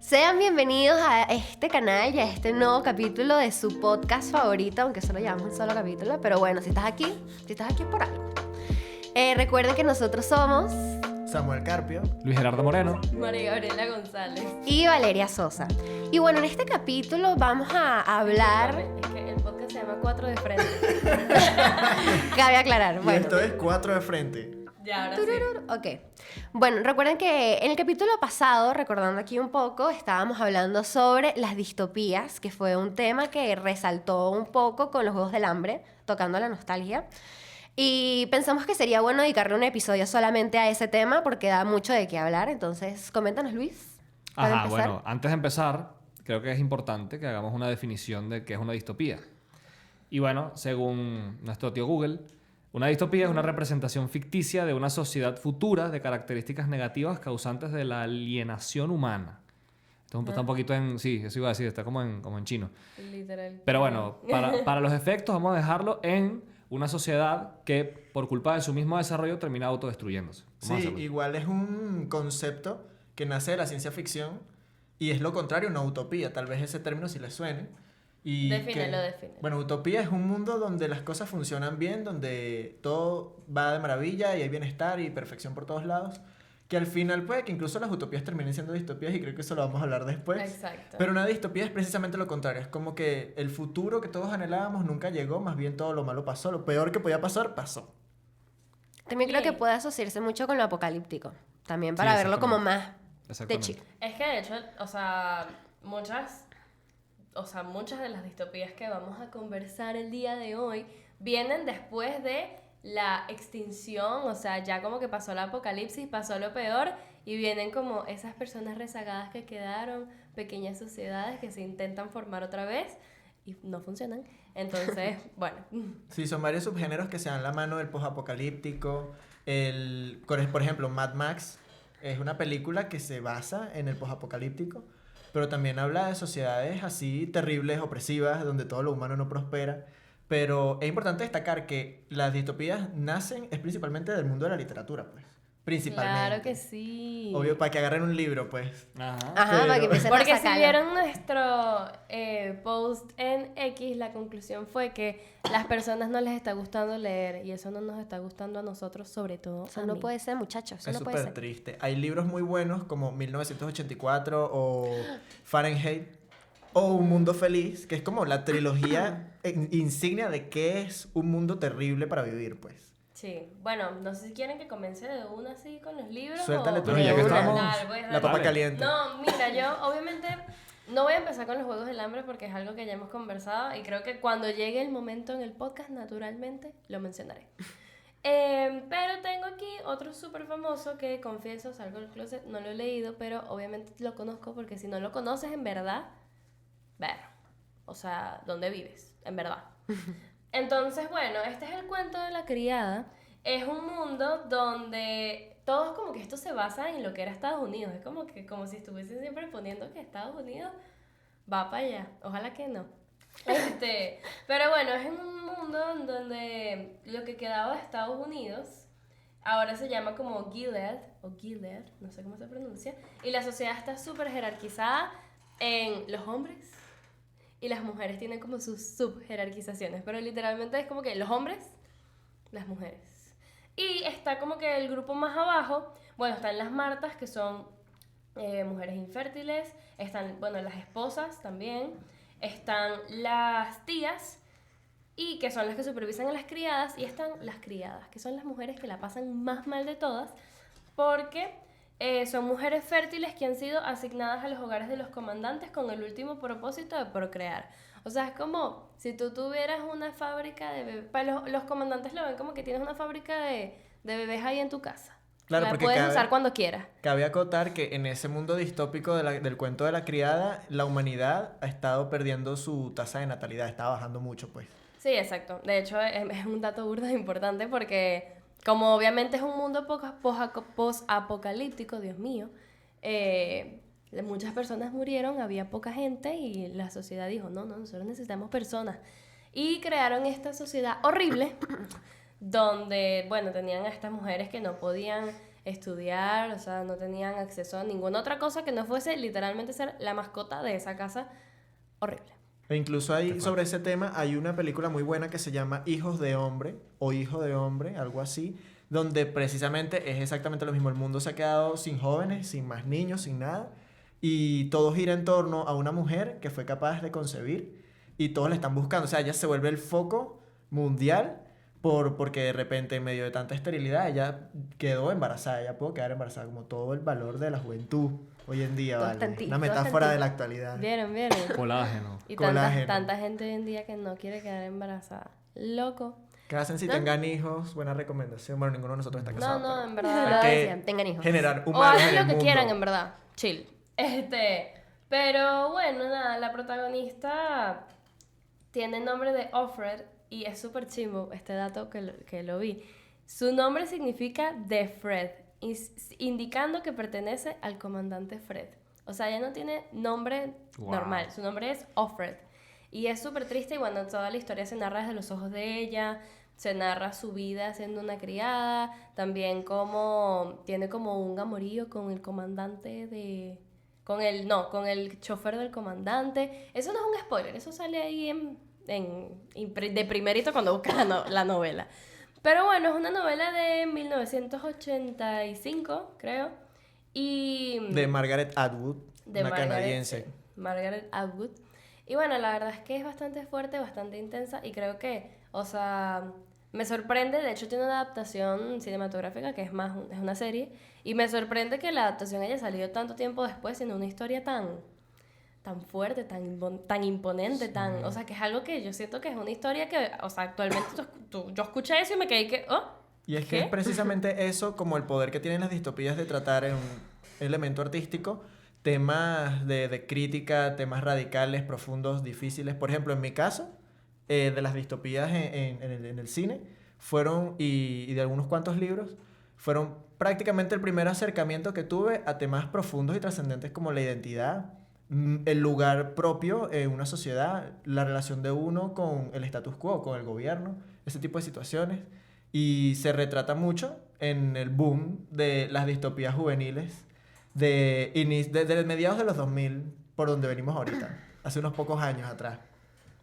Sean bienvenidos a este canal y a este nuevo capítulo de su podcast favorito, aunque solo llevamos un solo capítulo, pero bueno, si estás aquí es por algo. Recuerden que nosotros somos Samuel Carpio, Luis Gerardo Moreno, María Gabriela González y Valeria Sosa. Y bueno, en este capítulo vamos a hablar... Es que el podcast se llama Cuatro de Frente. Cabe aclarar, y bueno. esto es 4 de frente. Ya, ahora sí. Ok. Bueno, recuerden que en el capítulo pasado, recordando aquí un poco, estábamos hablando sobre las distopías, que fue un tema que resaltó un poco con los Juegos del Hambre, tocando la nostalgia. Y pensamos que sería bueno dedicarle un episodio solamente a ese tema porque da mucho de qué hablar. Entonces, coméntanos, Luis. ¿Para empezar? Bueno, antes de empezar, creo que es importante que hagamos una definición de qué es una distopía. Y bueno, según nuestro tío Google, una distopía es una representación ficticia de una sociedad futura de características negativas causantes de la alienación humana. Esto está un poquito en... Sí, eso iba a decir, está como en chino. Literal. Pero bueno, para los efectos vamos a dejarlo en una sociedad que por culpa de su mismo desarrollo termina autodestruyéndose. Vamos a Sí, hacerlo. igual es un concepto que nace de la ciencia ficción y es lo contrario, una utopía. Tal vez ese término sí les suene. Y Defínelo. Bueno, utopía es un mundo donde las cosas funcionan bien, donde todo va de maravilla y hay bienestar y perfección por todos lados. Que al final puede que incluso las utopías terminen siendo distopías y creo que eso lo vamos a hablar después. Exacto. Pero una distopía es precisamente lo contrario. Es como que el futuro que todos anhelábamos nunca llegó, más bien todo lo malo pasó. Lo peor que podía pasar, pasó. También creo que Bien. puede asociarse mucho con lo apocalíptico. También para Sí, verlo como exactamente. más de Exactamente. chico. Es que de hecho, muchas de las distopías que vamos a conversar el día de hoy vienen después de la extinción, o sea, ya como que pasó el apocalipsis, pasó lo peor y vienen como esas personas rezagadas que quedaron, pequeñas sociedades que se intentan formar otra vez y no funcionan. Entonces, bueno, Sí, son varios subgéneros que se dan la mano del posapocalíptico. Por ejemplo, Mad Max es una película que se basa en el posapocalíptico, pero también habla de sociedades así terribles, opresivas, donde todo lo humano no prospera. Pero es importante destacar que las distopías nacen es principalmente del mundo de la literatura, pues. Principalmente. claro que sí. Obvio, para que agarren un libro, pues. Ajá. Ajá, para que Pero- empiecen a Porque si sacarlo. vieron nuestro post en X, la conclusión fue que las personas no les está gustando leer y eso no nos está gustando a nosotros, sobre todo Eso a no mí. puede ser, muchachos. Eso Es no puede súper ser. triste. Hay libros muy buenos como 1984 o Fahrenheit o Un Mundo Feliz, que es como la trilogía insignia de qué es un mundo terrible para vivir, pues. Sí, bueno, no sé si quieren que comience de una así con los libros Suéltale o... tú, ya que estamos, Dale, pues, La dale. papa Dale. caliente. No, mira, yo obviamente no voy a empezar con los Juegos del Hambre porque es algo que ya hemos conversado y creo que cuando llegue el momento en el podcast, naturalmente, lo mencionaré. Pero tengo aquí otro súper famoso que, confieso, salgo del closet, no lo he leído, pero obviamente lo conozco porque si no lo conoces en verdad, ver, o sea, ¿dónde vives? En verdad. Entonces, bueno, este es el cuento de la criada. Es un mundo donde todos como que esto se basa en lo que era Estados Unidos. Es como si estuviesen siempre poniendo que Estados Unidos va para allá. Ojalá que no. Pero bueno, es en un mundo en donde lo que quedaba de Estados Unidos ahora se llama como Gilead, o Gilead, no sé cómo se pronuncia, y la sociedad está súper jerarquizada en los hombres y las mujeres tienen como sus subjerarquizaciones, pero literalmente es como que los hombres, las mujeres. Y está como que el grupo más abajo, bueno, están las martas, que son mujeres infértiles, están, bueno, las esposas también, están las tías, y que son las que supervisan a las criadas, y están las criadas, que son las mujeres que la pasan más mal de todas, porque son mujeres fértiles que han sido asignadas a los hogares de los comandantes con el último propósito de procrear. O sea, es como si tú tuvieras una fábrica de bebés. Para los comandantes lo ven como que tienes una fábrica de bebés ahí en tu casa. Claro, la porque puedes usar cuando quieras. Cabe acotar que en ese mundo distópico del cuento de la criada, la humanidad ha estado perdiendo su tasa de natalidad, está bajando mucho, pues. Sí, exacto. De hecho, es un dato burdo importante porque como obviamente es un mundo post-apocalíptico, Dios mío, muchas personas murieron, había poca gente y la sociedad dijo, no, nosotros necesitamos personas. Y crearon esta sociedad horrible donde, bueno, tenían a estas mujeres que no podían estudiar, o sea, no tenían acceso a ninguna otra cosa que no fuese literalmente ser la mascota de esa casa horrible. E incluso hay, sobre ese tema, hay una película muy buena que se llama Hijos de Hombre o Hijo de Hombre, algo así, donde precisamente es exactamente lo mismo. El mundo se ha quedado sin jóvenes, sin más niños, sin nada, y todo gira en torno a una mujer que fue capaz de concebir y todos la están buscando. O sea, ella se vuelve el foco mundial porque de repente, en medio de tanta esterilidad, ella quedó embarazada. Ella pudo quedar embarazada, como todo el valor de la juventud hoy en día, Todo ¿vale? está en ti, Una todo está en metáfora ti. de la actualidad. ¿Vieron? Colágeno. Y Colágeno. tanta gente hoy en día que no quiere quedar embarazada. Loco. Casen si ¿No? tengan hijos, buena recomendación. Bueno, ninguno de nosotros está casado. No, pero en Lo verdad. hay que decían, tengan hijos. generar O humanos en hagan el lo que mundo. quieran, en verdad. Chill. Pero bueno, nada, la protagonista tiene el nombre de Offred y es súper chimbo este dato que lo vi. Su nombre significa The Fred, indicando que pertenece al comandante Fred. O sea, ella no tiene nombre Wow. normal, su nombre es Offred. Y es súper triste y bueno, toda la historia se narra desde los ojos de ella, se narra su vida siendo una criada, también como tiene como un amorío con el comandante de... con el chofer del comandante. Eso no es un spoiler, eso sale ahí de primerito cuando buscas la novela. Pero bueno, es una novela de 1985, creo. Y... De Margaret Atwood, de una Margaret, canadiense. sí, Margaret Atwood. Y bueno, la verdad es que es bastante fuerte, bastante intensa y creo que, o sea, me sorprende, de hecho tiene una adaptación cinematográfica que es una serie, y me sorprende que la adaptación haya salido tanto tiempo después siendo una historia tan fuerte, tan imponente, o sea, que es algo que yo siento que es una historia que, o sea, actualmente yo escuché eso y me quedé que, oh, Y es que ¿qué? es precisamente eso, como el poder que tienen las distopías de tratar en un elemento artístico temas de crítica, temas radicales, profundos, difíciles. Por ejemplo, en mi caso, de las distopías en el cine, fueron, y de algunos cuantos libros, fueron prácticamente el primer acercamiento que tuve a temas profundos y trascendentes como la identidad, el lugar propio en una sociedad, la relación de uno con el status quo, con el gobierno, ese tipo de situaciones. Y se retrata en el boom de las distopías juveniles desde mediados de los 2000, por donde venimos ahorita, hace unos pocos años atrás.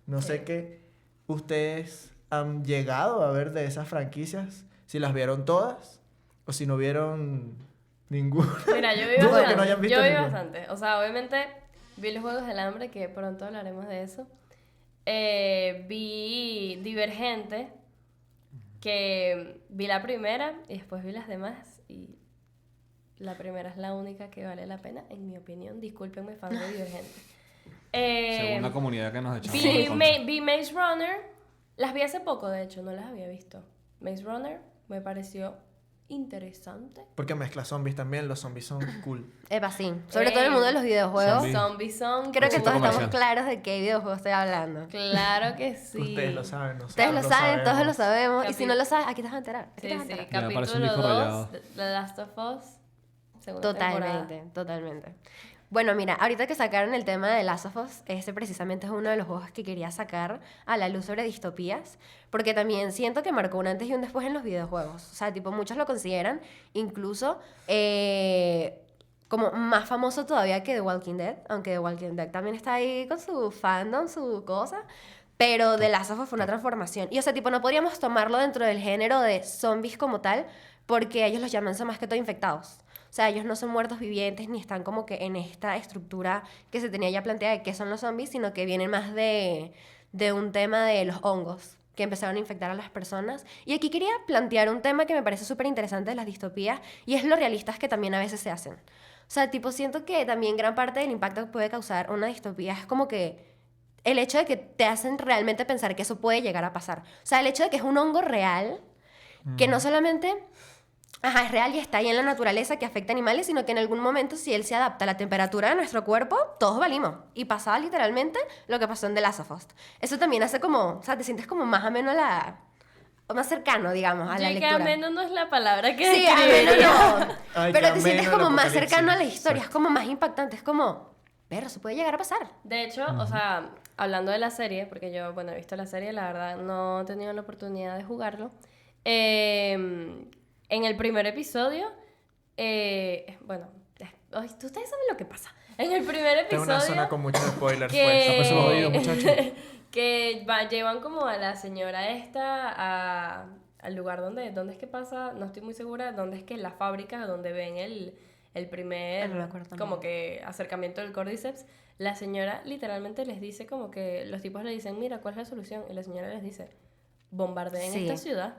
No sé qué ustedes han llegado a ver de esas franquicias, si las vieron todas o si no vieron ninguna. Mira, yo vi Dudo bastante. que no hayan visto Yo vi ninguna. bastante. O sea, obviamente vi los Juegos del Hambre, que pronto hablaremos de eso. Vi Divergente, que vi la primera y después vi las demás. Y la primera es la única que vale la pena, en mi opinión. Discúlpenme, fan de Divergente. Según la comunidad que nos echamos Vi, en contra. vi Maze Runner. Las vi hace poco, de hecho, no las había visto. Maze Runner me pareció interesante. Porque mezcla zombies también, los zombies son cool. Epa, sí. Sobre todo en el mundo de los videojuegos. Zombies. Zombies. Creo que Éxito todos estamos comercial. claros de qué videojuego estoy hablando. Claro que sí. Ustedes lo saben, nosotros Ustedes lo saben, todos lo sabemos. sabemos. Y si Capi- no lo sabes, aquí te vas a enterar. Aquí te Sí, vas a sí. enterar. Ya me parece un Capítulo disco 2 rayado. de The Last of Us. Segunda temporada. Totalmente. Bueno, mira, ahorita que sacaron el tema de Last of Us, ese precisamente es uno de los juegos que quería sacar a la luz sobre distopías, porque también siento que marcó un antes y un después en los videojuegos. O sea, tipo, muchos lo consideran incluso como más famoso todavía que The Walking Dead, aunque The Walking Dead también está ahí con su fandom, su cosa. Pero The Last of Us fue una transformación. Y, o sea, tipo, no podríamos tomarlo dentro del género de zombies como tal, porque ellos los llaman son más que todo infectados. O sea, ellos no son muertos vivientes ni están como que en esta estructura que se tenía ya planteada de qué son los zombies, sino que vienen más de un tema de los hongos que empezaron a infectar a las personas. Y aquí quería plantear un tema que me parece súper interesante de las distopías y es lo realistas que también a veces se hacen. O sea, tipo, siento que también gran parte del impacto que puede causar una distopía es como que el hecho de que te hacen realmente pensar que eso puede llegar a pasar. O sea, el hecho de que es un hongo real, que no solamente es real y está ahí en la naturaleza que afecta a animales, sino que en algún momento, si él se adapta a la temperatura de nuestro cuerpo, todos valimos. Y pasaba literalmente lo que pasó en The Last of Us. Eso también hace como, o sea, te sientes como más ameno o más cercano, digamos, a la Yo que lectura. ameno no es la palabra que Sí, describiría. ameno no. Ay, Pero qué te sientes ameno el como más apocalipsis. cercano a la historia, es como más impactante, es como, pero eso puede llegar a pasar. De hecho, o sea, hablando de la serie, porque yo, bueno, he visto la serie, la verdad no he tenido la oportunidad de jugarlo. En el primer episodio bueno, ay, ustedes saben lo que pasa. En el primer Esta es una episodio... zona con muchos spoilers, que, pues. Tape esos oídos, muchachos. que llevan como a la señora esta al lugar donde es que pasa, no estoy muy segura, dónde es que es la fábrica, donde ven el primer No me acuerdo también. como que acercamiento del Cordyceps. La señora literalmente les dice como que los tipos le dicen, mira, ¿cuál es la solución? Y la señora les dice, bombardeen Sí. esta ciudad.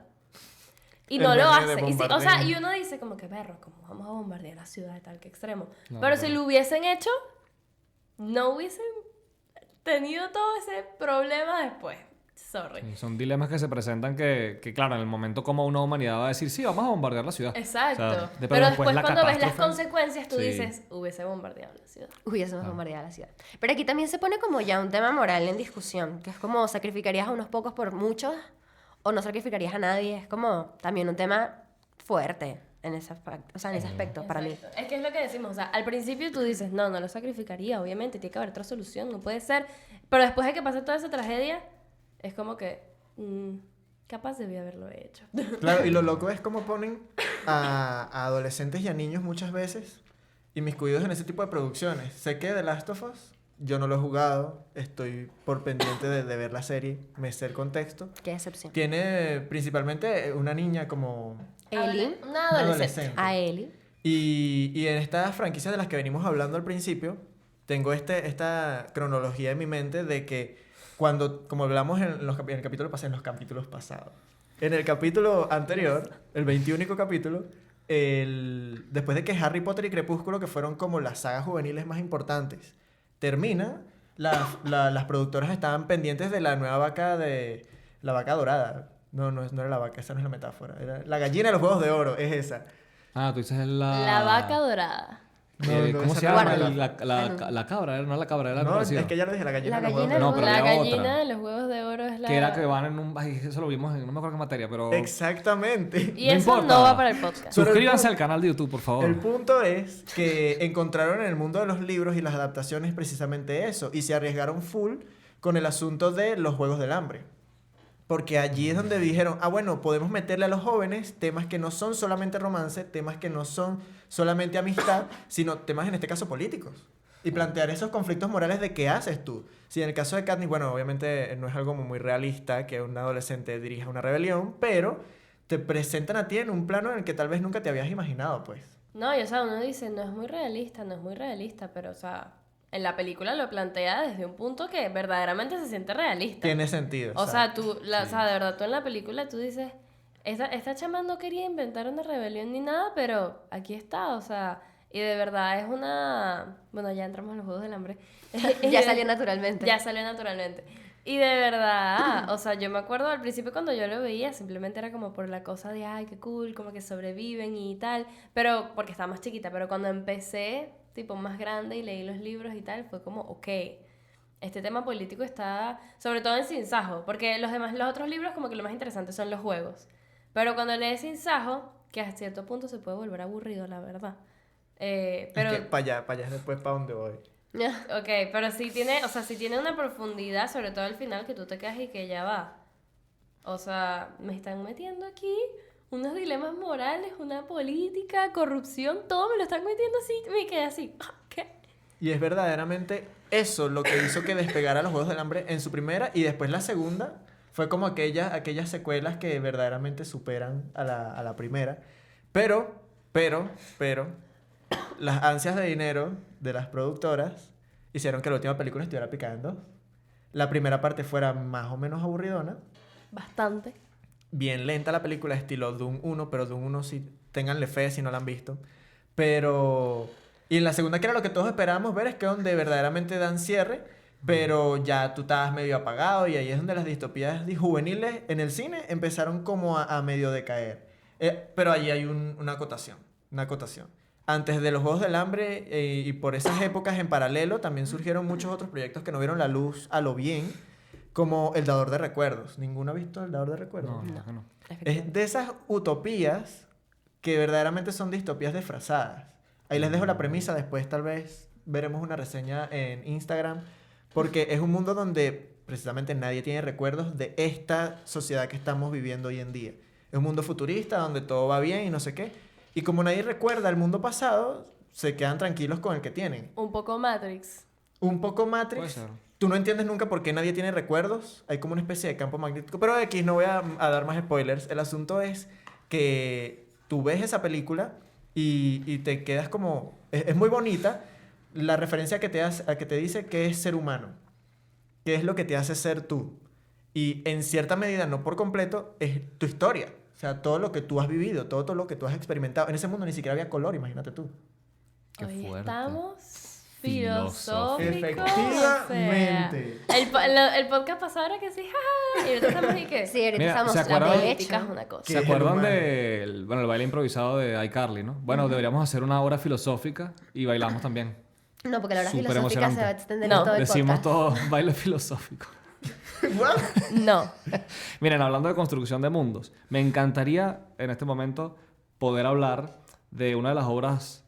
Y El no lo meme de hace. Y, sí, o sea, bombardeen. y uno dice como que, perro, ¿cómo vamos a bombardear la ciudad de tal que extremo? No, Pero no. si lo hubiesen hecho, no hubiesen tenido todo ese problema después. Sorry. Sí, son dilemas que se presentan que, claro, en el momento como una humanidad va a decir, sí, vamos a bombardear la ciudad. Exacto. O sea, pero después la cuando ves las catástrofe- consecuencias, tú Sí. dices, hubiese bombardeado la ciudad. Hubiésemos bombardeado la ciudad. Pero aquí también se pone como ya un tema moral en discusión, que es como sacrificarías a unos pocos por muchos o no sacrificarías a nadie. Es como también un tema fuerte en ese aspecto, o sea, en ese aspecto para mí. Exacto. Es que es lo que decimos, o sea, al principio tú dices, no lo sacrificaría, obviamente, tiene que haber otra solución, no puede ser. Pero después de que pase toda esa tragedia, es como que, capaz debía haberlo hecho. Claro, y lo loco es cómo ponen a adolescentes y a niños muchas veces inmiscuidos en ese tipo de producciones. Sé que The Last of Us, yo no lo he jugado, estoy por pendiente de ver la serie, me sé el contexto. Qué decepción. Tiene principalmente una niña como Ellie, Una una adolescente. a Ellie. Y en estas franquicias de las que venimos hablando al principio, tengo esta cronología en mi mente de que cuando, como hablamos en el capítulo pasado, en los capítulos pasados, en el capítulo anterior, el 21º capítulo, después de que Harry Potter y Crepúsculo, que fueron como las sagas juveniles más importantes, termina, las productoras estaban pendientes de la nueva vaca la vaca dorada. No era la vaca, esa no es la metáfora. Era la gallina de los huevos de oro, es esa. Ah, tú dices la... La vaca dorada. ¿Cómo esa se no llama? es La cabra, no la cabra, era algo No, parecido. es que ya lo dije, la gallina La de los huevos gallina de No, oro. pero la había gallina otra. de los huevos de oro es la... Que era que van en un... Ay, eso lo vimos en... No me acuerdo qué materia, pero... Exactamente. Y No eso importa. no va para el podcast. Pero Suscríbanse al canal de YouTube, por favor. El punto es que encontraron en el mundo de los libros y las adaptaciones precisamente eso, y se arriesgaron full con el asunto de los Juegos del Hambre. Porque allí es donde dijeron, bueno, podemos meterle a los jóvenes temas que no son solamente romance, temas que no son solamente amistad, sino temas en este caso políticos. Y plantear esos conflictos morales de qué haces tú. Si en el caso de Katniss, bueno, obviamente no es algo muy realista que un adolescente dirija una rebelión, pero te presentan a ti en un plano en el que tal vez nunca te habías imaginado, pues. No, y o sea, uno dice, no es muy realista, pero o sea, en la película lo plantea desde un punto que verdaderamente se siente realista. Tiene sentido. O sea, exacto. o sea, de verdad, tú en la película tú dices, esta chama no quería inventar una rebelión ni nada, pero aquí está, o sea, y de verdad es una... Bueno, ya entramos en los Juegos del Hambre. Ya salió naturalmente. Ya salió naturalmente. Y de verdad, o sea, yo me acuerdo al principio cuando yo lo veía, simplemente era como por la cosa de, ay, qué cool, como que sobreviven y tal, pero porque estaba más chiquita, pero cuando empecé, tipo, más grande y leí los libros y tal, fue como, ok, este tema político está, sobre todo en Sin Sajo, porque los otros libros como que lo más interesante son los juegos, pero cuando lees Sin Sajo, que a cierto punto se puede volver aburrido, la verdad. Pero... Es que para allá es después para donde voy. Ok, pero sí tiene, o sea, sí tiene una profundidad, sobre todo al final, que tú te quedas y que ya va. O sea, me están metiendo aquí unos dilemas morales, una política, corrupción, todo me lo están metiendo así, me quedé así. ¿Qué? Y es verdaderamente eso lo que hizo que despegara los Juegos del Hambre en su primera y después la segunda. Fue como aquellas secuelas que verdaderamente superan a la primera. Pero, las ansias de dinero de las productoras hicieron que la última película estuviera picada en dos. La primera parte fuera más o menos aburridona. Bastante. Bien lenta la película, estilo Doom 1, pero Doom 1 sí, ténganle fe si no la han visto. Pero... Y en la segunda, que era lo que todos esperábamos ver, es que donde verdaderamente dan cierre, pero ya tú estabas medio apagado y ahí es donde las distopías juveniles en el cine empezaron como a medio decaer. Pero ahí hay una acotación. Antes de los Juegos del Hambre y por esas épocas en paralelo también surgieron muchos otros proyectos que no vieron la luz a lo bien, como El Dador de Recuerdos. ¿Ninguno ha visto El Dador de Recuerdos? No, no. Es de esas utopías que verdaderamente son distopías disfrazadas. Ahí les dejo la premisa, después tal vez veremos una reseña en Instagram, porque es un mundo donde precisamente nadie tiene recuerdos de esta sociedad que estamos viviendo hoy en día. Es un mundo futurista donde todo va bien y no sé qué, Y como nadie recuerda el mundo pasado, se quedan tranquilos con el que tienen. Un poco Matrix. Un poco Puede Matrix. ser. Tú no entiendes nunca por qué nadie tiene recuerdos. Hay como una especie de campo magnético. Pero aquí no voy a dar más spoilers. El asunto es que tú ves esa película y te quedas como... Es muy bonita la referencia que que te dice qué es ser humano. Qué es lo que te hace ser tú. Y en cierta medida, no por completo, es tu historia. O sea, todo lo que tú has vivido, todo lo que tú has experimentado. En ese mundo ni siquiera había color, imagínate tú. Qué Hoy fuerte. estamos Filosóficos. filosóficos. Efectivamente. O sea, el podcast pasado era que sí, jaja, y ahorita estamos y que... Sí, ahorita Mira, estamos ¿se la acuerdan? política derecha. es una cosa. ¿Qué ¿Se es el acuerdan humano? del el baile improvisado de iCarly, no? Bueno, deberíamos hacer una obra filosófica y bailamos también. No, porque la hora Súper filosófica se emocionante. va a extender No. en todo el Decimos podcast. todo baile filosófico. What? No. Miren, hablando de construcción de mundos, me encantaría en este momento poder hablar de una de las obras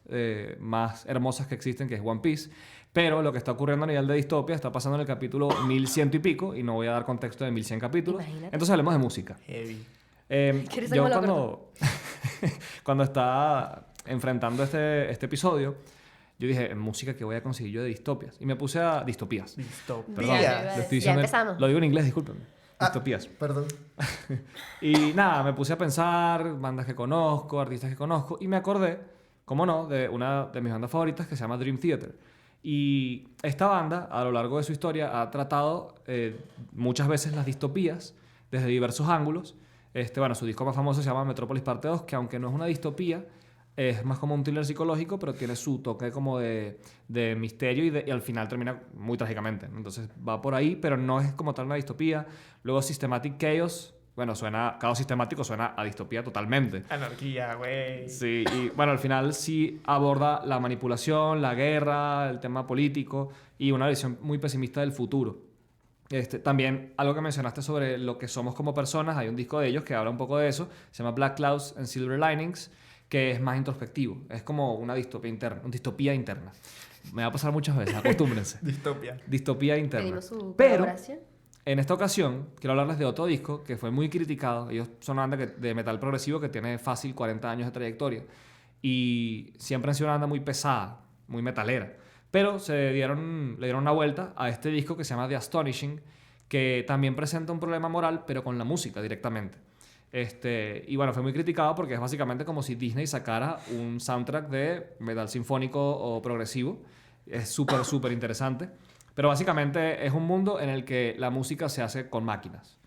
más hermosas que existen, que es One Piece. Pero lo que está ocurriendo a nivel de distopia está pasando en el capítulo 1100 y pico, y no voy a dar contexto de 1100 capítulos. Imagínate. Entonces hablemos de música. Heavy. ¿Quieres Yo saber cómo lo cuando estaba enfrentando este episodio, yo dije, música que voy a conseguir yo de distopias. Y me puse a distopías. Distopía. Perdón, Ya, lo estoy ya diciendo- empezamos. Lo digo en inglés, discúlpenme. Distopías. Perdón. Y nada, me puse a pensar, bandas que conozco, artistas que conozco, y me acordé, cómo no, de una de mis bandas favoritas que se llama Dream Theater. Y esta banda, a lo largo de su historia, ha tratado muchas veces las distopías desde diversos ángulos. Bueno, su disco más famoso se llama Metrópolis Parte 2, que aunque no es una distopía, es más como un thriller psicológico, pero tiene su toque como de misterio y al final termina muy trágicamente. Entonces va por ahí, pero no es como tal una distopía. Luego Systematic Chaos, bueno, caos sistemático suena a distopía totalmente. Anarquía, güey. Sí, y bueno, al final sí aborda la manipulación, la guerra, el tema político y una visión muy pesimista del futuro. También algo que mencionaste sobre lo que somos como personas, hay un disco de ellos que habla un poco de eso, se llama Black Clouds and Silver Linings, que es más introspectivo, es como una distopía interna. Me va a pasar muchas veces, acostúmbrense. Distopia. Distopía interna. Pedimos su Pero colaboración. en esta ocasión, quiero hablarles de otro disco que fue muy criticado. Ellos son una banda de metal progresivo que tiene fácil 40 años de trayectoria. Y siempre han sido una banda muy pesada, muy metalera. Pero le dieron una vuelta a este disco que se llama The Astonishing, que también presenta un problema moral, pero con la música directamente. Y bueno, fue muy criticado porque es básicamente como si Disney sacara un soundtrack de metal sinfónico o progresivo. Es súper, súper interesante. Pero básicamente es un mundo en el que la música se hace con máquinas.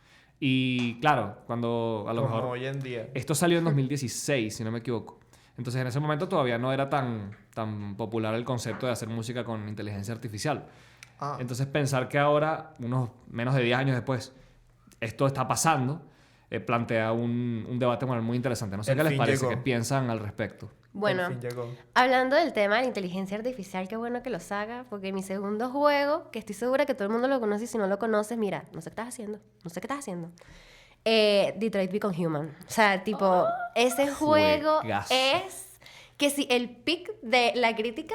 Y claro, cuando a lo Como mejor... hoy en día. Esto salió en 2016, si no me equivoco. Entonces en ese momento todavía no era tan popular el concepto de hacer música con inteligencia artificial. Ah. Entonces pensar que ahora, unos menos de 10 años después, esto está pasando, plantea un debate moral muy interesante. No sé El qué les fin parece, llegó. qué piensan al respecto. Bueno, Al fin llegó. hablando del tema de la inteligencia artificial, qué bueno que lo haga, porque mi segundo juego, que estoy segura que todo el mundo lo conoce y si no lo conoces, mira, no sé qué estás haciendo, no sé qué estás haciendo. Detroit Become Human. O sea, tipo, ese juego Juegazo. es que si el pic de la crítica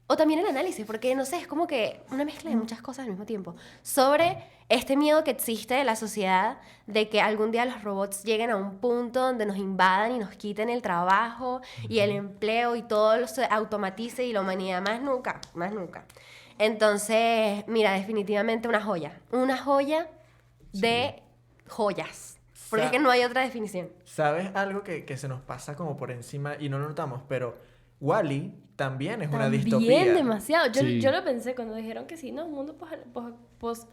o también el análisis, porque no sé, es como que una mezcla de muchas cosas al mismo tiempo. Sobre este miedo que existe de la sociedad de que algún día los robots lleguen a un punto donde nos invadan y nos quiten el trabajo y el empleo y todo se automatice y la humanidad más nunca, más nunca. Entonces, mira, definitivamente una joya de joyas, porque es que no hay otra definición. ¿Sabes algo que se nos pasa como por encima y no lo notamos? Pero Wall-E también es una También distopía. demasiado. Sí. Yo lo pensé cuando dijeron que sí, no, un mundo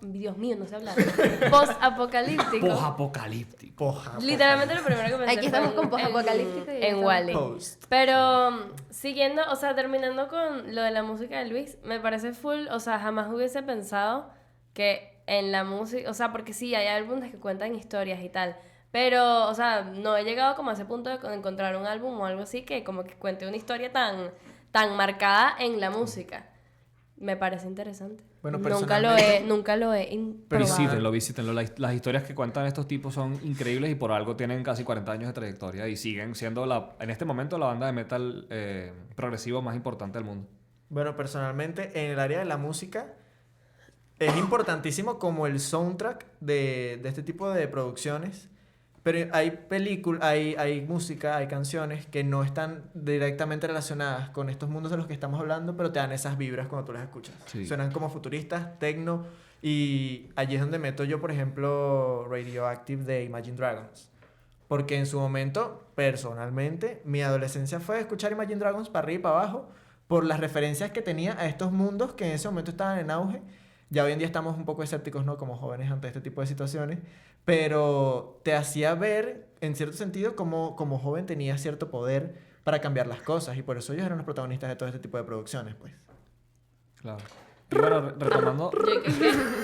Dios mío, no sé hablar. Post-apocalíptico. Post-apocalíptico. Poja, Literalmente lo primero que pensé Aquí estamos fue con post-apocalíptico y en estamos Wall-E. Post. Pero siguiendo, o sea, terminando con lo de la música de Luis, me parece full, o sea, jamás hubiese pensado que en la música, o sea, porque sí, hay álbumes que cuentan historias y tal, pero, o sea, no he llegado como a ese punto de encontrar un álbum o algo así que como que cuente una historia tan marcada en la música. Me parece interesante. Bueno, nunca lo he Pero probado. Visítenlo. Las historias que cuentan estos tipos son increíbles y por algo tienen casi 40 años de trayectoria y siguen siendo en este momento la banda de metal progresivo más importante del mundo. Bueno, personalmente, en el área de la música, es importantísimo como el soundtrack de este tipo de producciones, Pero hay películas, hay música, hay canciones que no están directamente relacionadas con estos mundos de los que estamos hablando, pero te dan esas vibras cuando tú las escuchas. Sí. Suenan como futuristas, techno, y allí es donde meto yo, por ejemplo, Radioactive de Imagine Dragons. Porque en su momento, personalmente, mi adolescencia fue escuchar Imagine Dragons para arriba y para abajo, por las referencias que tenía a estos mundos que en ese momento estaban en auge. Ya hoy en día estamos un poco escépticos, ¿no? Como jóvenes ante este tipo de situaciones, pero te hacía ver, en cierto sentido, como joven tenía cierto poder para cambiar las cosas, y por eso ellos eran los protagonistas de todo este tipo de producciones, pues. Claro. Y bueno, retomando...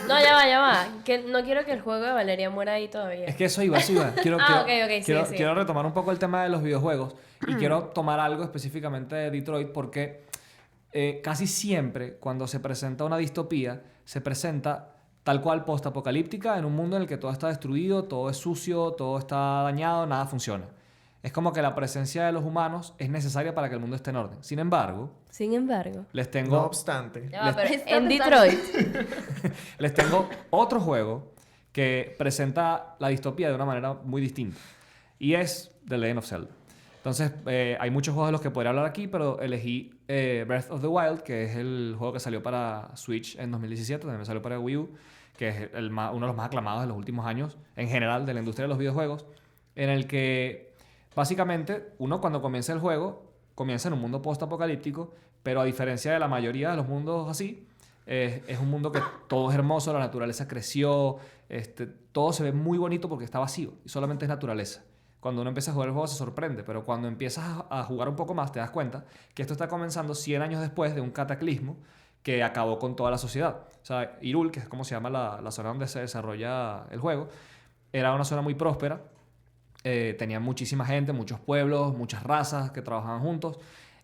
No, ya va. Que no quiero que el juego de Valeria muera ahí todavía. Es que eso iba. Quiero, Ok, sigue. quiero retomar un poco el tema de los videojuegos y quiero tomar algo específicamente de Detroit porque casi siempre cuando se presenta una distopía se presenta tal cual post-apocalíptica en un mundo en el que todo está destruido, todo es sucio, todo está dañado, nada funciona. Es como que la presencia de los humanos es necesaria para que el mundo esté en orden. Sin embargo, les No tengo... obstante, Ya va, pero Está en pensando- Detroit. Les tengo otro juego que presenta la distopía de una manera muy distinta. Y es The Legend of Zelda. Entonces, hay muchos juegos de los que podría hablar aquí, pero elegí Breath of the Wild, que es el juego que salió para Switch en 2017, también salió para Wii U, que es uno de los más aclamados de los últimos años, en general, de la industria de los videojuegos, en el que, básicamente, uno cuando comienza el juego, comienza en un mundo post-apocalíptico, pero a diferencia de la mayoría de los mundos así, es un mundo que todo es hermoso, la naturaleza creció, todo se ve muy bonito porque está vacío y solamente es naturaleza. Cuando uno empieza a jugar el juego se sorprende, pero cuando empiezas a jugar un poco más te das cuenta que esto está comenzando 100 años después de un cataclismo que acabó con toda la sociedad. O sea, Hyrule, que es como se llama la zona donde se desarrolla el juego, era una zona muy próspera, tenía muchísima gente, muchos pueblos, muchas razas que trabajaban juntos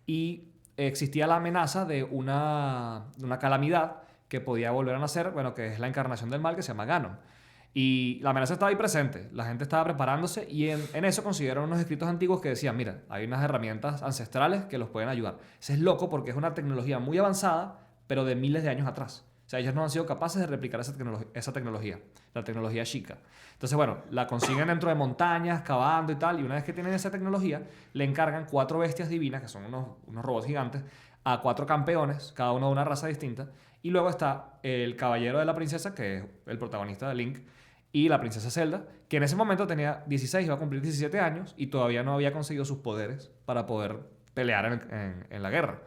y existía la amenaza de una calamidad que podía volver a nacer, bueno, que es la encarnación del mal que se llama Ganon. Y la amenaza estaba ahí presente, la gente estaba preparándose y en eso consiguieron unos escritos antiguos que decían, mira, hay unas herramientas ancestrales que los pueden ayudar. Eso es loco porque es una tecnología muy avanzada, pero de miles de años atrás. O sea, ellos no han sido capaces de replicar esa tecnología, la tecnología Sheikah. Entonces, bueno, la consiguen dentro de montañas, cavando y tal, y una vez que tienen esa tecnología, le encargan 4 bestias divinas, que son unos robots gigantes, a 4 campeones, cada uno de una raza distinta, y luego está el caballero de la princesa, que es el protagonista de Link, y la princesa Zelda, que en ese momento tenía 16, iba a cumplir 17 años, y todavía no había conseguido sus poderes para poder pelear en la guerra.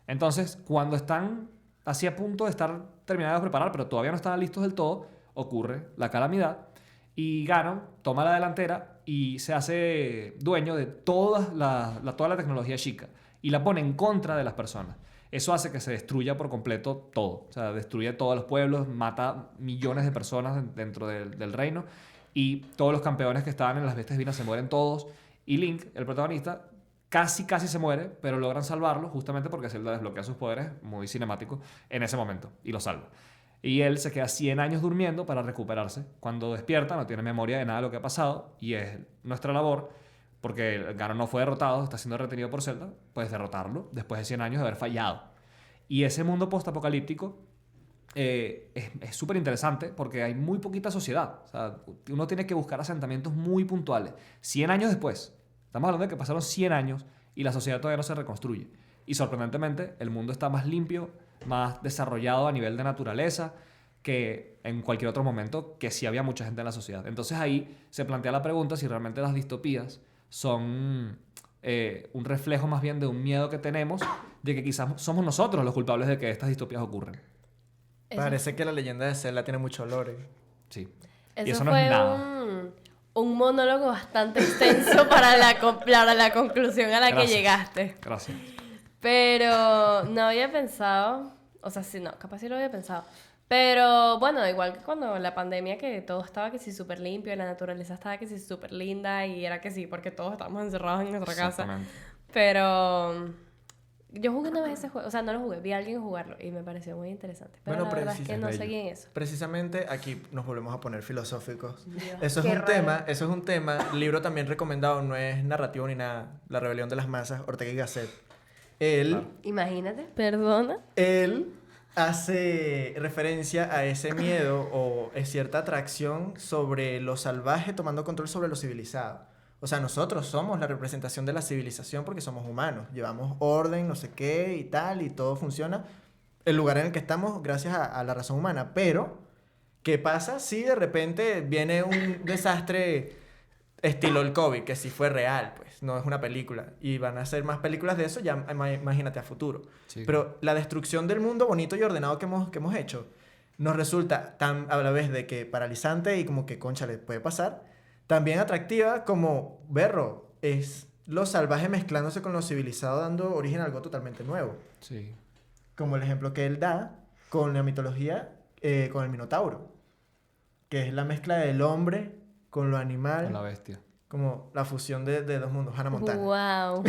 Entonces, cuando están así a punto de estar terminados de preparar, pero todavía no estaban listos del todo, ocurre la calamidad y Ganon toma la delantera y se hace dueño de toda la tecnología Sheikah y la pone en contra de las personas. Eso hace que se destruya por completo todo. O sea, destruye todos los pueblos, mata millones de personas dentro del reino y todos los campeones que estaban en las bestias divinas se mueren todos. Y Link, el protagonista, casi se muere, pero logran salvarlo justamente porque Zelda desbloquea sus poderes muy cinemáticos en ese momento y lo salva. Y él se queda 100 años durmiendo para recuperarse. Cuando despierta no tiene memoria de nada de lo que ha pasado y es nuestra labor, porque Ganon no fue derrotado, está siendo retenido por Zelda, pues derrotarlo después de 100 años de haber fallado. Y ese mundo postapocalíptico es súper interesante porque hay muy poquita sociedad. O sea, uno tiene que buscar asentamientos muy puntuales. 100 años después, estamos hablando de que pasaron 100 años y la sociedad todavía no se reconstruye. Y sorprendentemente, el mundo está más limpio, más desarrollado a nivel de naturaleza que en cualquier otro momento que sí había mucha gente en la sociedad. Entonces ahí se plantea la pregunta si realmente las distopías son un reflejo más bien de un miedo que tenemos de que quizás somos nosotros los culpables de que estas distopías ocurren. parece que la leyenda de Zelda tiene mucho lore. Sí. Y Eso eso no fue es nada. un monólogo bastante extenso para la conclusión a la que Gracias. llegaste. Gracias. Pero no había pensado, o sea, sí, no, capaz sí lo había pensado. Pero bueno, igual que cuando la pandemia, que todo estaba que sí súper limpio, la naturaleza estaba que sí súper linda y era que sí, porque todos estábamos encerrados en nuestra casa. Exactamente. Pero yo jugué una vez ese juego, o sea, no lo jugué, vi a alguien jugarlo y me pareció muy interesante. Pero Bueno, la verdad es que no bello. seguí en eso. Precisamente aquí nos volvemos a poner filosóficos. Dios. Eso Qué es un raro. tema, eso es un tema. Libro también recomendado, no es narrativo ni nada. La rebelión de las masas, Ortega y Gasset. Él, Claro. Imagínate. ¿Perdona? él hace referencia a ese miedo o es cierta atracción sobre lo salvaje tomando control sobre lo civilizado. O sea, nosotros somos la representación de la civilización porque somos humanos. Llevamos orden, no sé qué y tal, y todo funciona. El lugar en el que estamos gracias a la razón humana. Pero, ¿qué pasa si de repente viene un desastre estilo el COVID, que sí fue real, pues, no es una película? Y van a hacer más películas de eso, ya imagínate a futuro. Sí. Pero la destrucción del mundo bonito y ordenado que hemos hecho nos resulta tan a la vez de que paralizante y como que, concha, le puede pasar, también atractiva como, berro, es lo salvaje mezclándose con lo civilizado dando origen a algo totalmente nuevo. Sí. Como el ejemplo que él da con la mitología, con el Minotauro, que es la mezcla del hombre con lo animal, Con la bestia. como la fusión de dos mundos, Hannah Montana. Wow.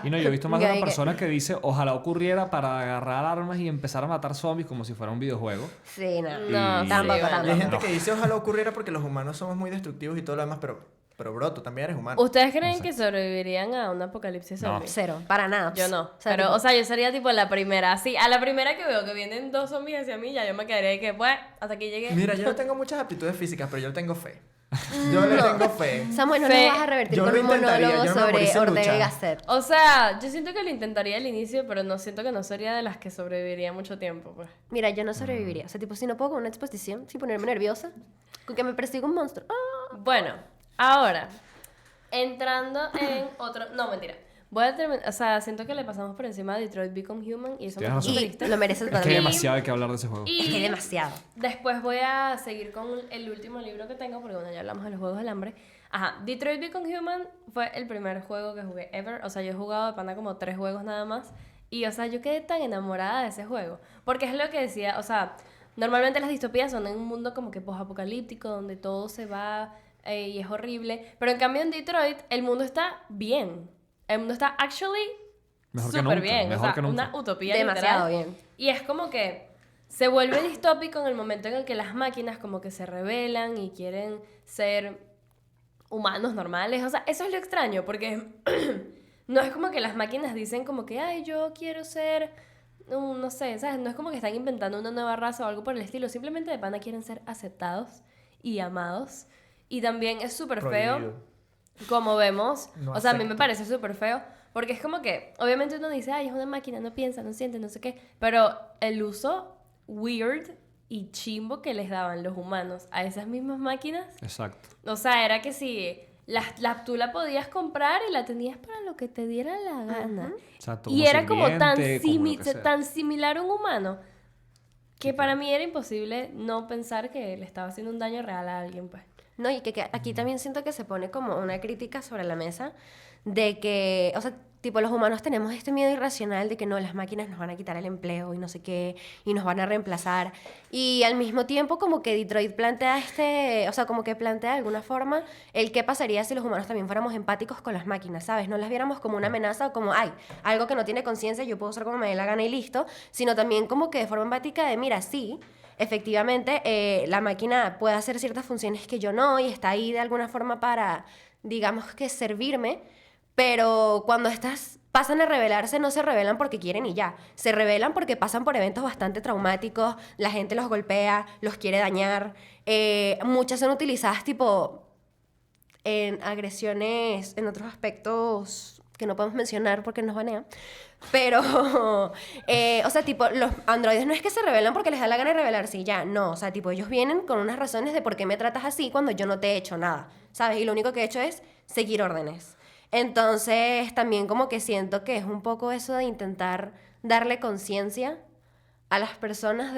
Y no, yo he visto más de una Gay, persona que dice, ojalá ocurriera para agarrar armas y empezar a matar zombies como si fuera un videojuego. Sí, no. No, Y- Tampoco, sí, Y hay tampoco. gente que dice ojalá ocurriera porque los humanos somos muy destructivos y todo lo demás, pero bro, tú también eres humano. ¿Ustedes creen Exacto. que sobrevivirían a un apocalipsis No. zombie? Cero, para nada. Yo no. O sea, Pero, tipo, o sea, yo sería tipo la primera. Así, a la primera que veo que vienen dos zombies hacia mí, ya yo me quedaría de que, bueno, hasta aquí llegué. Mira, yo no tengo muchas aptitudes físicas, pero yo le tengo fe. Yo le tengo fe. Samuel, no Fe. nos vas a revertir Yo con lo un intentaría, monólogo yo no me sobre moriré en Ortega y lucha. Gasset. O sea, yo siento que lo intentaría al inicio, pero no siento que no sería de las que sobreviviría mucho tiempo, pues. Mira, yo no sobreviviría. O sea, tipo, si no puedo con una exposición, sin ponerme nerviosa, con que me persiga un monstruo. ¡Ah! Bueno, ahora, entrando en otro... No, mentira. Voy a terminar... O sea, siento que le pasamos por encima a Detroit Become Human y eso me Tienes puso razón. Y triste. lo mereces Es que para hay mí. demasiado que hablar de ese juego. Es que demasiado. Después voy a seguir con el último libro que tengo, porque bueno, ya hablamos de los Juegos del Hambre. Ajá, Detroit Become Human fue el primer juego que jugué ever. O sea, yo he jugado de pana como 3 juegos nada más. Y, o sea, yo quedé tan enamorada de ese juego. Porque es lo que decía, o sea, normalmente las distopías son en un mundo como que post-apocalíptico, donde todo se va y es horrible. Pero en cambio en Detroit, el mundo está bien. El mundo está actually Mejor que súper nunca, bien. mejor o sea, que nunca. una utopía Demasiado literal. bien. Y es como que se vuelve distópico en el momento en el que las máquinas como que se rebelan y quieren ser humanos normales. O sea, eso es lo extraño, porque no es como que las máquinas dicen como que, ay, yo quiero ser, no sé, ¿sabes? No es como que están inventando una nueva raza o algo por el estilo. Simplemente de pana quieren ser aceptados y amados. Y también es súper feo, Prohibido. como vemos. No O sea, a mí me acepto. parece súper feo. Porque es como que, obviamente uno dice, ay, es una máquina, no piensa, no siente, no sé qué. Pero el uso weird y chimbo que les daban los humanos a esas mismas máquinas, Exacto. o sea, era que si tú la podías comprar y la tenías para lo que te diera la gana. Exacto, Y era como tan, sirviente, como lo que sea. tan similar a un humano que para mí era imposible no pensar que le estaba haciendo un daño real a alguien, pues. No, y que aquí también siento que se pone como una crítica sobre la mesa de que, o sea, tipo, los humanos tenemos este miedo irracional de que no, las máquinas nos van a quitar el empleo y no sé qué, y nos van a reemplazar. Y al mismo tiempo como que Detroit plantea o sea, como que plantea de alguna forma el qué pasaría si los humanos también fuéramos empáticos con las máquinas, ¿sabes? No las viéramos como una amenaza o como, ay, algo que no tiene conciencia, yo puedo ser como me dé la gana y listo, sino también como que de forma empática de, mira, sí, efectivamente, la máquina puede hacer ciertas funciones que yo no y está ahí de alguna forma para, digamos que servirme, pero cuando estas pasan a rebelarse no se rebelan porque quieren y ya, se rebelan porque pasan por eventos bastante traumáticos, la gente los golpea, los quiere dañar, muchas son utilizadas tipo en agresiones, en otros aspectos que no podemos mencionar porque nos banean. Pero, o sea, tipo, los androides no es que se rebelan porque les da la gana de rebelarse y ya, no, o sea, tipo, ellos vienen con unas razones de por qué me tratas así cuando yo no te he hecho nada, ¿sabes? Y lo único que he hecho es seguir órdenes. Entonces, también como que siento que es un poco eso de intentar darle conciencia a las personas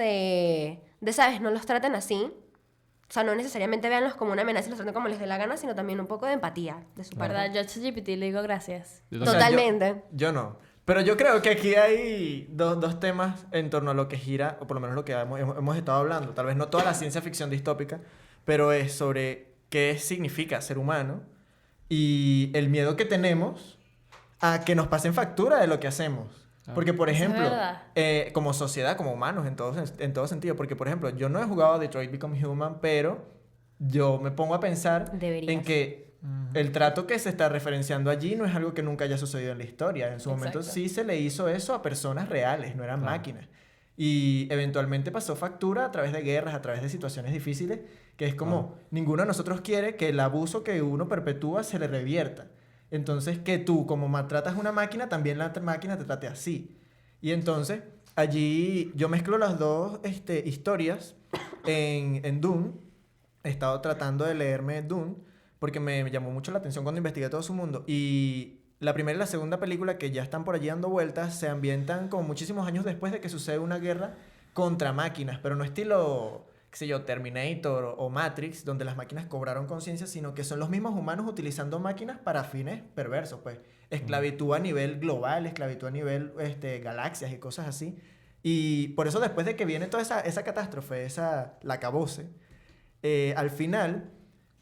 ¿sabes? No los traten así. O sea, no necesariamente veanlos como una amenaza y los traten como les dé la gana, sino también un poco de empatía de su parte. ¿Verdad? Yo a ChatGPT le digo gracias. Yo O sea, también. Totalmente. Yo no. Pero yo creo que aquí hay dos temas en torno a lo que gira, o por lo menos lo que hemos estado hablando. Tal vez no toda la ciencia ficción distópica, pero es sobre qué significa ser humano y el miedo que tenemos a que nos pasen factura de lo que hacemos. Claro. Porque, por Eso es ejemplo, verdad. como sociedad, como humanos, en todo sentido. Porque, por ejemplo, yo no he jugado Detroit Become Human, pero yo me pongo a pensar Deberías. en que el trato que se está referenciando allí no es algo que nunca haya sucedido en la historia. En su momento Exacto. sí se le hizo eso a personas reales, no eran Claro. máquinas. Y eventualmente pasó factura a través de guerras, a través de situaciones difíciles, que es como ninguno de nosotros quiere que el abuso que uno perpetúa se le revierta. Entonces, que tú, como maltratas una máquina, también la máquina te trate así. Y entonces, allí yo mezclo las dos historias en Dune. He estado tratando de leerme Dune, porque me llamó mucho la atención cuando investigué todo su mundo. Y la primera y la segunda película, que ya están por allí dando vueltas, se ambientan como muchísimos años después de que sucede una guerra contra máquinas, pero no estilo, qué sé yo, Terminator o Matrix, donde las máquinas cobraron conciencia, sino que son los mismos humanos utilizando máquinas para fines perversos, pues. Esclavitud a nivel global, esclavitud a nivel galaxias y cosas así. Y por eso después de que viene toda esa catástrofe, la acabose, al final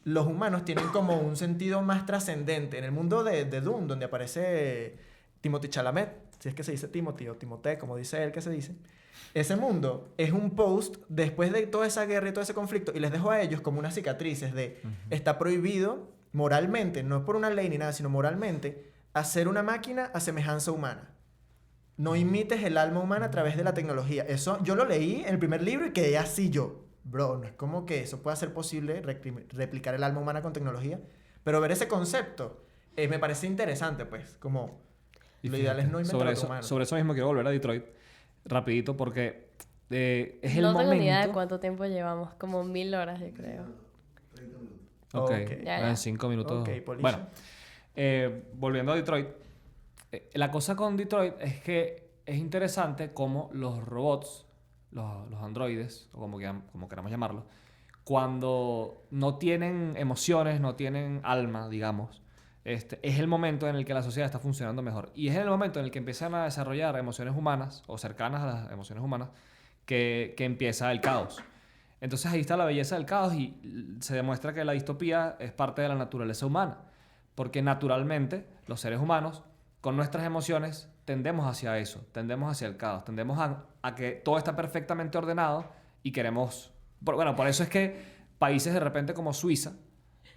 los humanos tienen como un sentido más trascendente. En el mundo de Dune, donde aparece Timothée Chalamet, si es que se dice Timothy o Timothée, como dice él que se dice, ese mundo es un post después de toda esa guerra y todo ese conflicto, y les dejo a ellos como unas cicatrices de está prohibido moralmente, no por una ley ni nada, sino moralmente, hacer una máquina a semejanza humana. No imites el alma humana a través de la tecnología. Eso yo lo leí en el primer libro y quedé así yo. Bro, no es como que eso pueda ser posible, replicar el alma humana con tecnología, pero ver ese concepto me parece interesante, pues, como Y lo fíjate, ideal es no inventar sobre otro eso, humano. sobre eso mismo quiero volver a Detroit rapidito porque es el No momento... tengo ni idea de cuánto tiempo llevamos, como 1000 horas, yo creo. Ok, Ya. en 5 minutos. Ok, Polisha. Bueno, volviendo a Detroit, la cosa con Detroit es que es interesante cómo los robots, los androides, o como queramos llamarlos, cuando no tienen emociones, no tienen alma, digamos, es el momento en el que la sociedad está funcionando mejor. Y es el momento en el que empiezan a desarrollar emociones humanas, o cercanas a las emociones humanas, que empieza el caos. Entonces ahí está la belleza del caos y se demuestra que la distopía es parte de la naturaleza humana. Porque naturalmente los seres humanos, con nuestras emociones, tendemos hacia eso, tendemos hacia el caos, tendemos a que todo está perfectamente ordenado y queremos... Bueno, por eso es que países de repente como Suiza,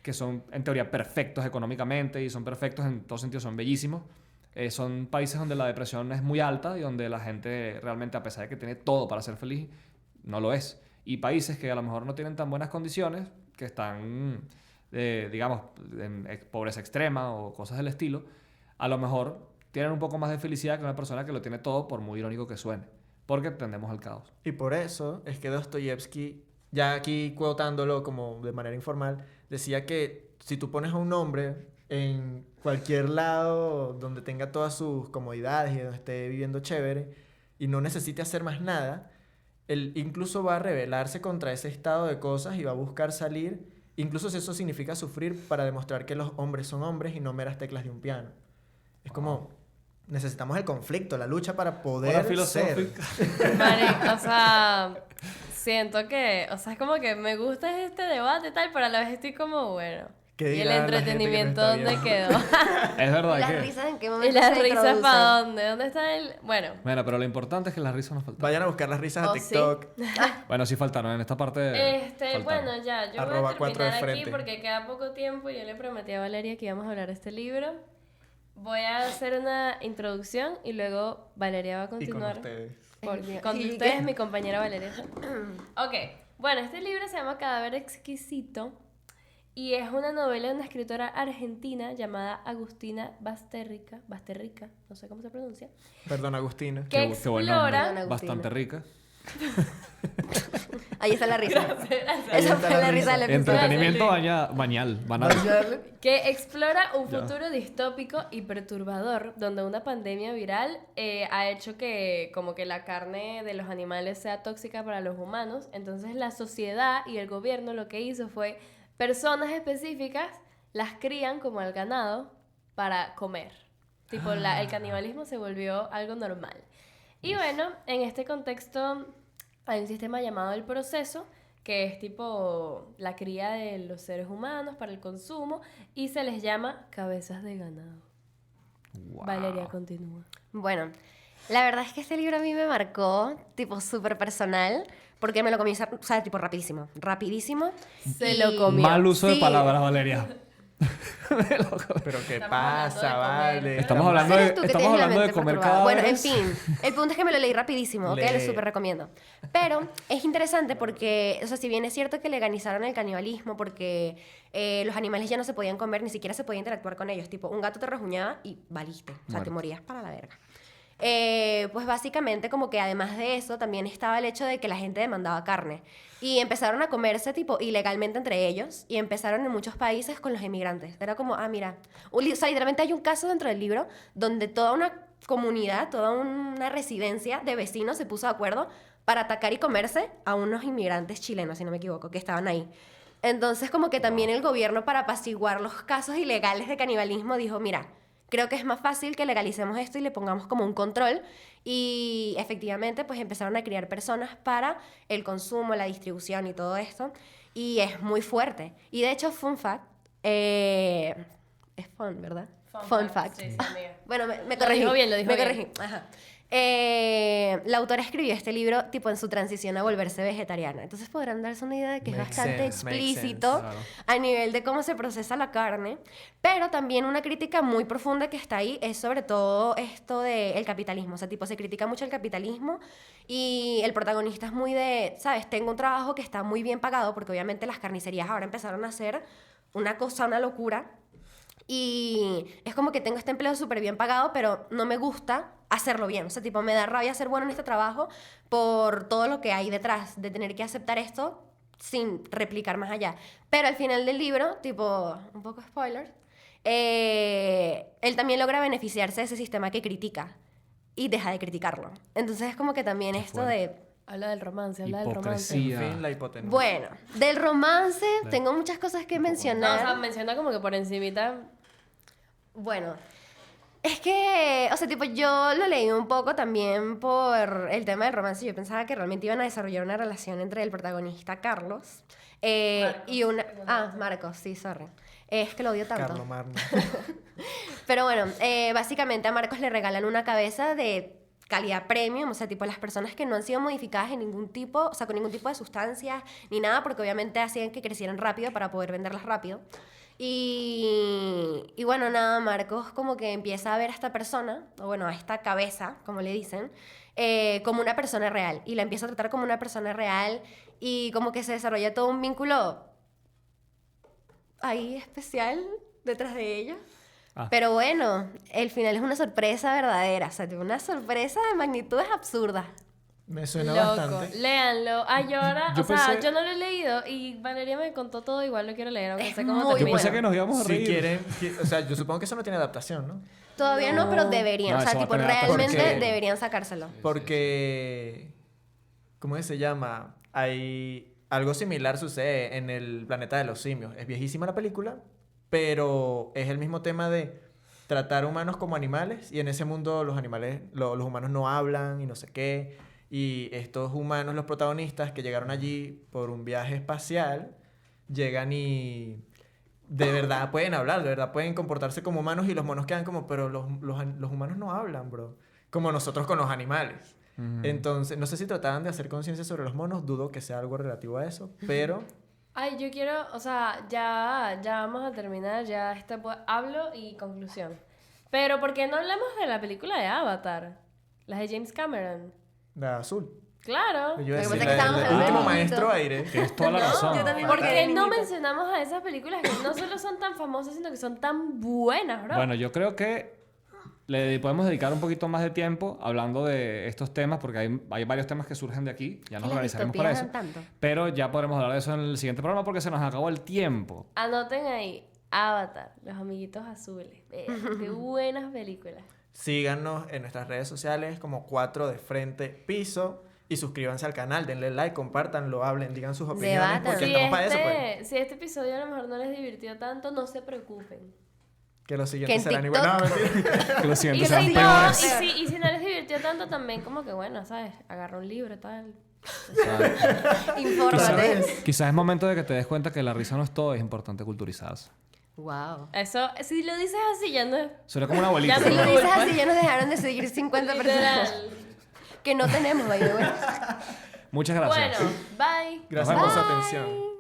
que son en teoría perfectos económicamente y son perfectos en todo sentido, son bellísimos, son países donde la depresión es muy alta y donde la gente realmente, a pesar de que tiene todo para ser feliz, no lo es. Y países que a lo mejor no tienen tan buenas condiciones, que están, digamos, en pobreza extrema o cosas del estilo, a lo mejor tienen un poco más de felicidad que una persona que lo tiene todo, por muy irónico que suene. Porque tendemos al caos. Y por eso es que Dostoyevsky, ya aquí quotándolo como de manera informal, decía que si tú pones a un hombre en cualquier lado donde tenga todas sus comodidades y donde esté viviendo chévere y no necesite hacer más nada, él incluso va a rebelarse contra ese estado de cosas y va a buscar salir, incluso si eso significa sufrir, para demostrar que los hombres son hombres y no meras teclas de un piano. Es como, necesitamos el conflicto, la lucha para poder Hola, ser. filosófica. Marico, o sea, siento que, o sea, es como que me gusta este debate y tal, pero a la vez estoy como, bueno. ¿Qué ¿Y el dirá la gente que me entretenimiento está dónde viendo? quedó? Es verdad ¿Y las que... risas en qué ¿Y momento las se risas introducen? para dónde? ¿Dónde está el...? Bueno, Bueno, pero lo importante es que las risas no faltan. Vayan a buscar las risas a Oh, ¿sí? TikTok. Bueno, sí faltaron en esta parte. faltaron. bueno, ya, yo voy Arroba a 4 de terminar aquí frente. porque queda poco tiempo y yo le prometí a Valeria que íbamos a hablar de este libro. Voy a hacer una introducción y luego Valeria va a Y con continuar. ustedes. Con ¿Y ustedes, qué? mi compañera Valeria. Ok, bueno, este libro se llama Cadáver Exquisito y es una novela de una escritora argentina llamada Agustina Basterrica, no sé cómo se pronuncia, Perdón, Agustina. que Qué buen nombre. explora... Agustina. Bastante rica. Ahí está la risa. Ahí Esa está fue la la risa del risa. episodio. Entretenimiento banal. que explora un futuro distópico y perturbador donde una pandemia viral ha hecho que como que la carne de los animales sea tóxica para los humanos. Entonces la sociedad y el gobierno lo que hizo fue personas específicas las crían como al ganado para comer. Tipo, el canibalismo se volvió algo normal. Y bueno, en este contexto hay un sistema llamado el proceso, que es tipo la cría de los seres humanos para el consumo, y se les llama cabezas de ganado. Wow. Valeria, continúa. Bueno, la verdad es que este libro a mí me marcó, tipo, súper personal, porque me lo comí, o sea, tipo, rapidísimo. Se Y- lo comió. Mal uso de Sí. palabras, Valeria. Pero ¿qué Estamos pasa, hablando de comer. vale? Estamos hablando Eres tú que estamos tienes la hablando de mente comer perturbada. Bueno, en cadáveres. fin, el punto es que me lo leí rapidísimo, ¿ok? Lee. Lo súper recomiendo. Pero es interesante porque, o sea, si bien es cierto que legalizaron el canibalismo porque los animales ya no se podían comer, ni siquiera se podía interactuar con ellos. Tipo, un gato te rejuñaba y valiste. O sea, te Muerto. morías para la verga. Pues básicamente como que además de eso también estaba el hecho de que la gente demandaba carne y empezaron a comerse tipo ilegalmente entre ellos y empezaron en muchos países con los emigrantes. Era como, mira, o sea, literalmente hay un caso dentro del libro donde toda una comunidad, toda una residencia de vecinos se puso de acuerdo para atacar y comerse a unos inmigrantes chilenos, si no me equivoco, que estaban ahí. Entonces como que también el gobierno para apaciguar los casos ilegales de canibalismo dijo, mira, creo que es más fácil que legalicemos esto y le pongamos como un control y efectivamente pues empezaron a criar personas para el consumo, la distribución y todo esto y es muy fuerte. Y de hecho, fun fact, es fun, ¿verdad? Fun fact. Sí, sí, amiga. Bueno, me Lo corregí. dijo bien, lo dijo me bien. corregí. Ajá. La autora escribió este libro tipo en su transición a volverse vegetariana. Entonces podrán darse una idea de que es Makes bastante sense, makes explícito sense, claro. a nivel de cómo se procesa la carne. Pero también una crítica muy profunda que está ahí es sobre todo esto del capitalismo. O sea, tipo, se critica mucho el capitalismo y el protagonista es muy de, ¿sabes? Tengo un trabajo que está muy bien pagado porque obviamente las carnicerías ahora empezaron a hacer una cosa, una locura. Y es como que tengo este empleo súper bien pagado, pero no me gusta hacerlo bien. O sea, tipo, me da rabia ser bueno en este trabajo por todo lo que hay detrás de tener que aceptar esto sin replicar más allá. Pero al final del libro, tipo, un poco spoiler, él también logra beneficiarse de ese sistema que critica y deja de criticarlo. Entonces es como que también esto de... Habla del romance, habla del romance. Hipocresía. En fin, la hipotenusa. Bueno, del romance tengo muchas cosas que No, o mencionar. sea, menciona como que por encimita. Bueno, es que, o sea, tipo, yo lo leí un poco también por el tema del romance. Yo pensaba que realmente iban a desarrollar una relación entre el protagonista Carlos y una... Marcos, sí, sorry. Es que lo odio tanto. Carlo Magno. Pero bueno, básicamente a Marcos le regalan una cabeza de calidad premium, o sea, tipo las personas que no han sido modificadas en ningún tipo, o sea, con ningún tipo de sustancias ni nada, porque obviamente hacían que crecieran rápido para poder venderlas rápido. Y bueno, nada, Marcos como que empieza a ver a esta persona, o bueno, a esta cabeza, como le dicen, como una persona real. Y la empieza a tratar como una persona real y como que se desarrolla todo un vínculo ahí especial detrás de ella. Pero bueno, el final es una sorpresa verdadera, o sea, tipo, una sorpresa de magnitudes absurdas. Me suena Loco, bastante. léanlo. Yo ahora, Yo o sea, pensé- yo no lo he leído y Valeria me contó todo, igual lo quiero leer, aunque Es sé cómo muy Yo termina. pensé que nos íbamos a Si reír. quieren, o sea, yo supongo que eso no tiene adaptación, ¿no? Todavía no, pero deberían, No, o sea, eso va a tipo, tener realmente adaptación. deberían sacárselo. Porque, ¿cómo se llama? Hay algo similar sucede en el planeta de los simios. Es viejísima la película, pero es el mismo tema de tratar humanos como animales y en ese mundo los animales, los humanos no hablan y no sé qué. Y estos humanos, los protagonistas que llegaron allí por un viaje espacial, llegan y de verdad pueden hablar, de verdad pueden comportarse como humanos y los monos quedan como, pero los humanos no hablan, bro. Como nosotros con los animales. Entonces, no sé si trataban de hacer conciencia sobre los monos, dudo que sea algo relativo a eso, pero Ay, yo quiero, o sea, ya vamos a terminar, ya hablo y conclusión. Pero ¿por qué no hablamos de la película de Avatar? Las de James Cameron. la azul. Claro. Yo Lo que decía, pasa es que estábamos el hablando último de maestro niñito. aire. Tienes toda la razón. yo también. ¿Por Porque qué de no niñito. mencionamos a esas películas que no solo son tan famosas, sino que son tan buenas, bro? Bueno, yo creo que le podemos dedicar un poquito más de tiempo hablando de estos temas, porque hay varios temas que surgen de aquí. Ya nos Las organizaremos para eso. distopías dan tanto. Pero ya podremos hablar de eso en el siguiente programa porque se nos acabó el tiempo. Anoten ahí, Avatar, Los Amiguitos Azules. Vean, qué buenas películas. Síganos en nuestras redes sociales como 4 de Frente Piso y suscríbanse al canal, denle like, compártanlo, hablen, digan sus opiniones, Debatan. porque Si estamos para eso, pues. si este episodio a lo mejor no les divirtió tanto, no se preocupen. Que los Que siguientes en serán igual. No, mentira. Que lo siguiente Y serán si, no, peores. y si no les divirtió tanto, también como que bueno, ¿sabes? Agarra un libro y tal. Infórmate. Quizás es momento de que te des cuenta que la risa no es todo, es importante culturizarse. Wow. Eso, si lo dices así, ya no es... Suena como una abuelita. Ya Si sí. lo ¿no? dices así, ya nos dejaron de seguir 50 personas. Literal. Que no tenemos, by the way. Muchas gracias. Bueno, bye. Gracias Nos por vemos. su atención.